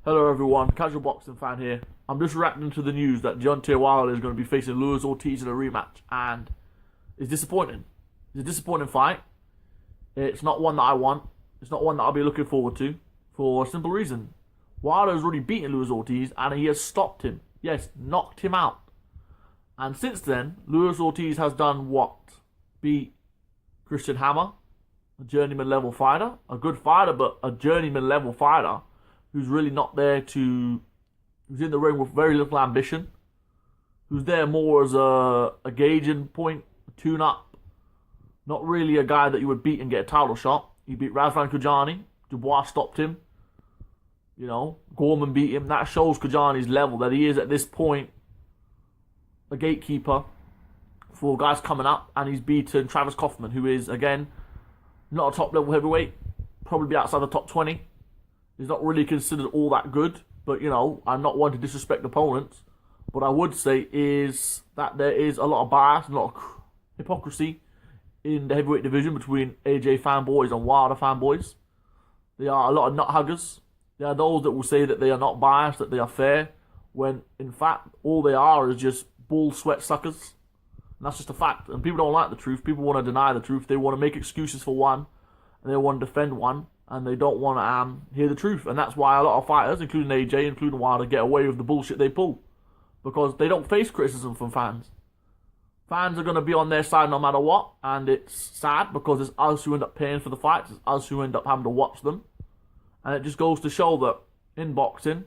Hello everyone, casual boxing fan here. I'm just reacting to the news that Deontay Wilder is going to be facing Ortiz in a rematch, and it's disappointing. It's a disappointing fight. It's not one that I want. It's not one that I'll be looking forward to for a simple reason. Wilder has already beaten Ortiz and he has stopped him. Yes, knocked him out. And since then, Ortiz has done what? Beat Christian Hammer, a journeyman level fighter, a good fighter, but a journeyman level fighter who's really not there to, who's in the ring with very little ambition, who's there more as a gauging point, a tune-up, not really a guy that you would beat and get a title shot. He beat Razvan Kujani, Dubois stopped him, Gorman beat him. That shows Kujani's level, that he is at this point a gatekeeper for guys coming up, and he's beaten Travis Kaufman, who is, again, not a top-level heavyweight, probably be outside the top 20. He's not really considered all that good, but, I'm not one to disrespect opponents. What I would say is that there is a lot of bias, a lot of hypocrisy in the heavyweight division between AJ fanboys and Wilder fanboys. There are a lot of nut huggers. There are those that will say that they are not biased, that they are fair, when, in fact, all they are is just bull sweat suckers. And that's just a fact. And people don't like the truth. People want to deny the truth. They want to make excuses for one, and they want to defend one, and they don't want to hear the truth. And that's why a lot of fighters, including AJ, including Wilder, get away with the bullshit they pull. Because they don't face criticism from fans. Fans are going to be on their side no matter what, and it's sad because it's us who end up paying for the fights. It's us who end up having to watch them. And it just goes to show that in boxing,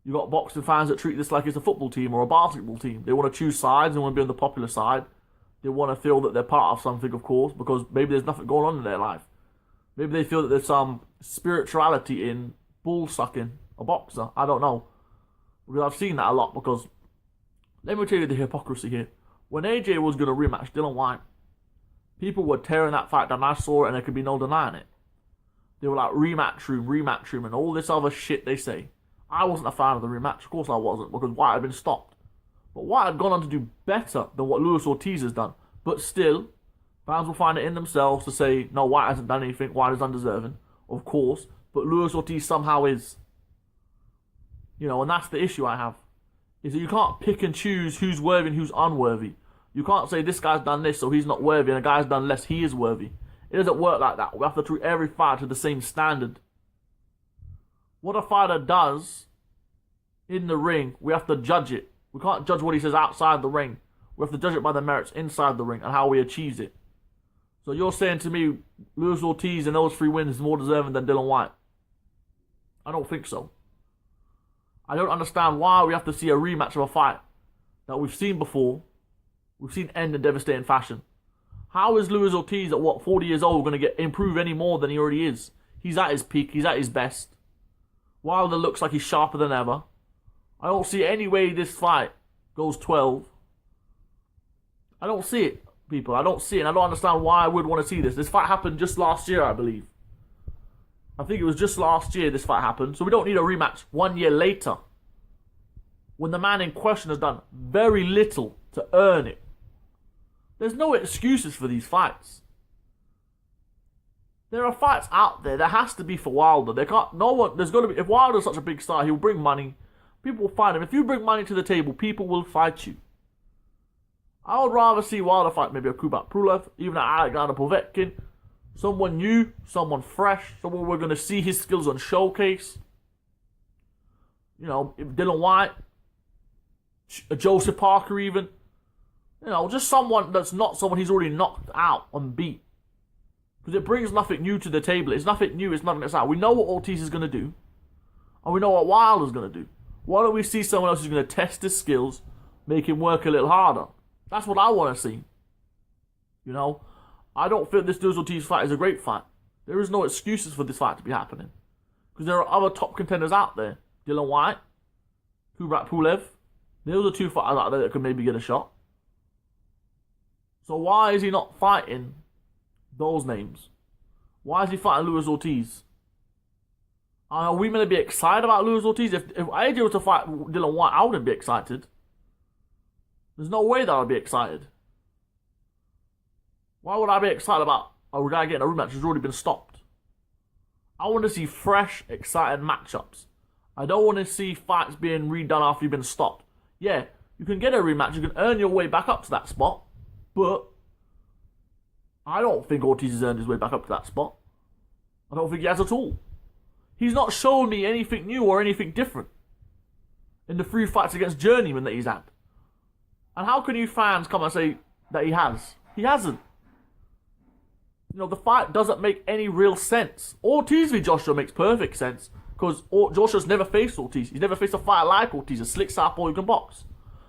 you got boxing fans that treat this like it's a football team or a basketball team. They want to choose sides and want to be on the popular side. They want to feel that they're part of something, of course, because maybe there's nothing going on in their life. Maybe they feel that there's some spirituality in bull sucking a boxer. I don't know. Because I've seen that a lot. Because let me tell you the hypocrisy here. When AJ was going to rematch Dillian Whyte, people were tearing that fight down. I saw it and there could be no denying it. They were like, rematch room, and all this other shit they say. I wasn't a fan of the rematch. Of course I wasn't, because Whyte had been stopped. But Whyte had gone on to do better than what Ortiz has done. But still, fans will find it in themselves to say, no, Whyte hasn't done anything, Whyte is undeserving. Of course. But Ortiz somehow is. And that's the issue I have. Is that you can't pick and choose who's worthy and who's unworthy. You can't say this guy's done this, so he's not worthy, and a guy's done less, he is worthy. It doesn't work like that. We have to treat every fighter to the same standard. What a fighter does in the ring, we have to judge it. We can't judge what he says outside the ring. We have to judge it by the merits inside the ring and how he achieves it. So you're saying to me, Ortiz and those 3 wins is more deserving than Dillian Whyte? I don't think so. I don't understand why we have to see a rematch of a fight that we've seen before. We've seen end in devastating fashion. How is Ortiz at 40 years old going to improve any more than he already is? He's at his peak. He's at his best. Wilder looks like he's sharper than ever. I don't see any way this fight goes 12. I don't see it, people. I don't see it, and I don't understand why I would want to see this. This fight happened just last year, I believe. I think it was just last year this fight happened, so we don't need a rematch 1 year later, when the man in question has done very little to earn it. There's no excuses for these fights. There are fights out there that has to be for Wilder. There's got to be. If Wilder's such a big star, he'll bring money. People will fight him. If you bring money to the table, people will fight you. I would rather see Wilder fight maybe a Kubrat Pulev, even an Alexander Povetkin. Someone new, someone fresh, someone we're going to see his skills on showcase. If Dillian Whyte, Joseph Parker even. Just someone that's not someone he's already knocked out and beat. Because it brings nothing new to the table. It's nothing new, it's nothing that's out. We know what Ortiz is going to do. And we know what Wilder's going to do. Why don't we see someone else who's going to test his skills, make him work a little harder? That's what I want to see. I don't feel this Ortiz fight is a great fight. There is no excuses for this fight to be happening. Because there are other top contenders out there. Dillian Whyte, Kubrat Pulev. Those are 2 fighters out there that could maybe get a shot. So why is he not fighting those names? Why is he fighting Ortiz? Are we meant to be excited about Ortiz? If AJ was to fight Dillian Whyte, I wouldn't be excited. There's no way that I'd be excited. Why would I be excited about a guy getting a rematch who's already been stopped? I want to see fresh, exciting matchups. I don't want to see fights being redone after you've been stopped. Yeah, you can get a rematch, you can earn your way back up to that spot, but I don't think Ortiz has earned his way back up to that spot. I don't think he has at all. He's not shown me anything new or anything different in the 3 fights against journeymen that he's had. And how can you fans come and say that he has? He hasn't. You know, the fight doesn't make any real sense. Ortiz v Joshua makes perfect sense because Joshua's never faced Ortiz. He's never faced a fighter like Ortiz, a slick southpaw who can box.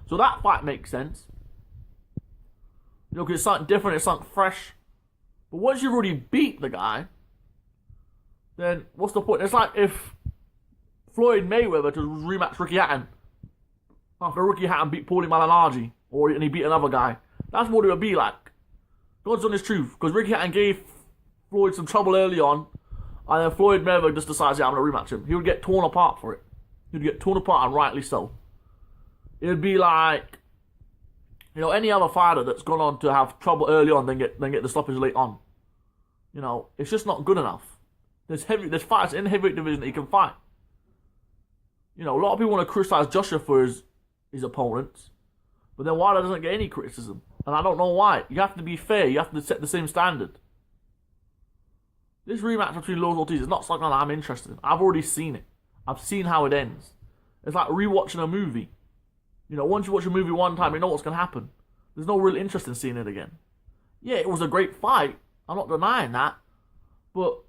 So that fight makes sense. You know, because it's something different, it's something fresh. But once you've already beat the guy, then what's the point? It's like if Floyd Mayweather to rematch Ricky Hatton after Ricky Hatton beat Paulie Malignaggi and he beat another guy. That's what it would be like. God's honest truth. Because Ricky Hatton gave Floyd some trouble early on, and then Floyd Mayweather just decides, yeah, I'm going to rematch him. He would get torn apart for it. He would get torn apart, and rightly so. It would be like, you know, any other fighter that's gone on to have trouble early on, then get the stoppage late on. You know, it's just not good enough. There's fighters in the heavyweight division that he can fight. You know, a lot of people want to criticize Joshua for his opponents, but then Wilder doesn't get any criticism. And I don't know why. You have to be fair. You have to set the same standard. This rematch between Lewis and Ortiz is not something that I'm interested in. I've already seen it. I've seen how it ends. It's like rewatching a movie. You know, once you watch a movie one time, you know what's going to happen. There's no real interest in seeing it again. Yeah, it was a great fight. I'm not denying that. But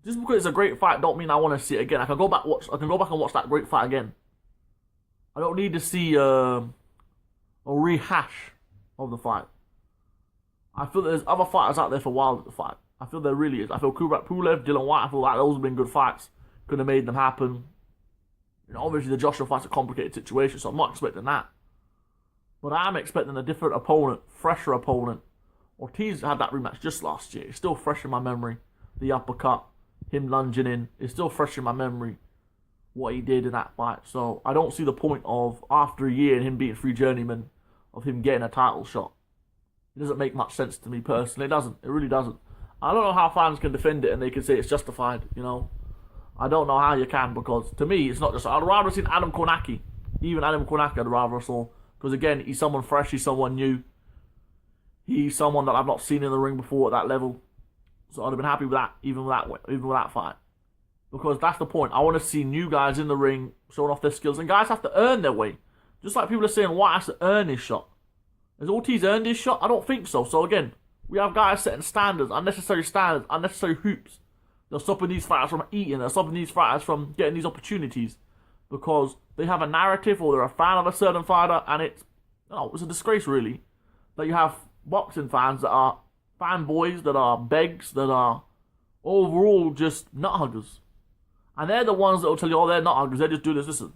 just because it's a great fight don't mean I want to see it again. I can go back and watch that great fight again. I don't need to see a rehash of the fight. I feel that there's other fighters out there for Wilder to fight. I feel there really is. I feel Kubrat Pulev, Dillian Whyte, I feel like those have been good fights. Could have made them happen. You know, obviously the Joshua fight's a complicated situation, so I'm not expecting that. But I am expecting a different opponent, fresher opponent. Ortiz had that rematch just last year. It's still fresh in my memory. The uppercut, him lunging in, it's still fresh in my memory what he did in that fight. So I don't see the point of, after a year and him beating 3 journeymen, of him getting a title shot. It doesn't make much sense to me personally. It doesn't. It really doesn't. I don't know how fans can defend it and they can say it's justified, you know. I don't know how you can, because to me it's not just. I'd rather have seen Adam Kornacki. Even Adam Kornacki I'd rather have saw. Because again, he's someone fresh, he's someone new. He's someone that I've not seen in the ring before at that level. So I'd have been happy with that, even with that fight. Because that's the point. I want to see new guys in the ring showing off their skills. And guys have to earn their way. Just like people are saying, White has to earn his shot. Has Ortiz earned his shot? I don't think so. So again, we have guys setting standards, unnecessary hoops. They're stopping these fighters from eating. They're stopping these fighters from getting these opportunities because they have a narrative or they're a fan of a certain fighter, and it's a disgrace really that you have boxing fans that are fanboys, that are begs, that are overall just nut huggers. And they're the ones that will tell you, oh, they're nut huggers, they just do this. Listen,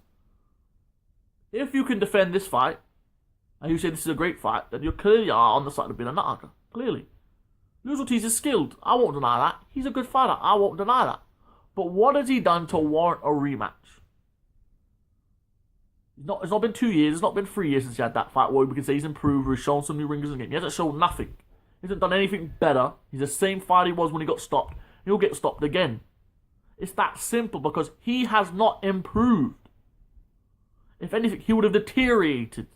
if you can defend this fight, and you say this is a great fight, then you clearly are on the side of being a nut hugger. Clearly. Lewis Ortiz is skilled. I won't deny that. He's a good fighter. I won't deny that. But what has he done to warrant a rematch? It's not been 2 years. It's not been 3 years since he had that fight where we can say he's improved or he's shown some new ringers in the game. He hasn't shown nothing. He hasn't done anything better. He's the same fighter he was when he got stopped. He'll get stopped again. It's that simple because he has not improved. If anything, he would have deteriorated.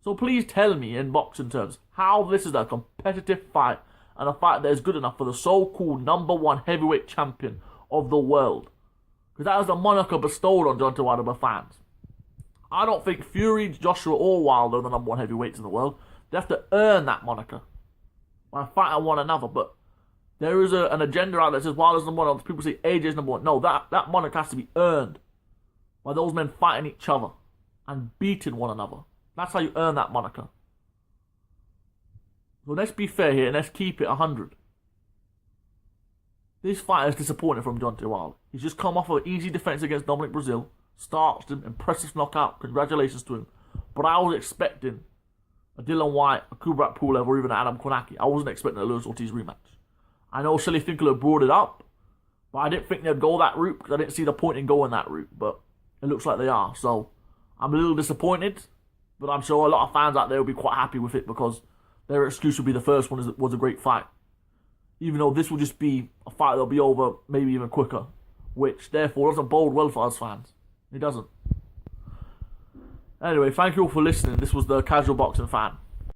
So please tell me in boxing terms how this is a competitive fight and a fight that is good enough for the so-called #1 heavyweight champion of the world. Because that is the moniker bestowed on Deontay Wilder by fans. I don't think Fury, Joshua or Wilder are the #1 heavyweights in the world. They have to earn that moniker by fighting one another. But there is an agenda out there that says Wilder's #1. People say AJ's #1. No, that moniker has to be earned by those men fighting each other and beating one another. That's how you earn that moniker. So let's be fair here and let's keep it 100. This fight is disappointing from Deontay Wilder. He's just come off of an easy defense against Dominic Brazil. Starched him, impressive knockout. Congratulations to him. But I was expecting a Dillian Whyte, a Kubrat Pulev, or even an Adam Kornacki. I wasn't expecting a Lewis Ortiz rematch. I know Shelly Finkel had brought it up, but I didn't think they'd go that route because I didn't see the point in going that route. But it looks like they are. So I'm a little disappointed. But I'm sure a lot of fans out there will be quite happy with it because their excuse will be the first one was a great fight. Even though this will just be a fight that'll be over maybe even quicker which therefore doesn't bode well for us fans. It doesn't. Anyway, thank you all for listening. This was the Casual Boxing Fan.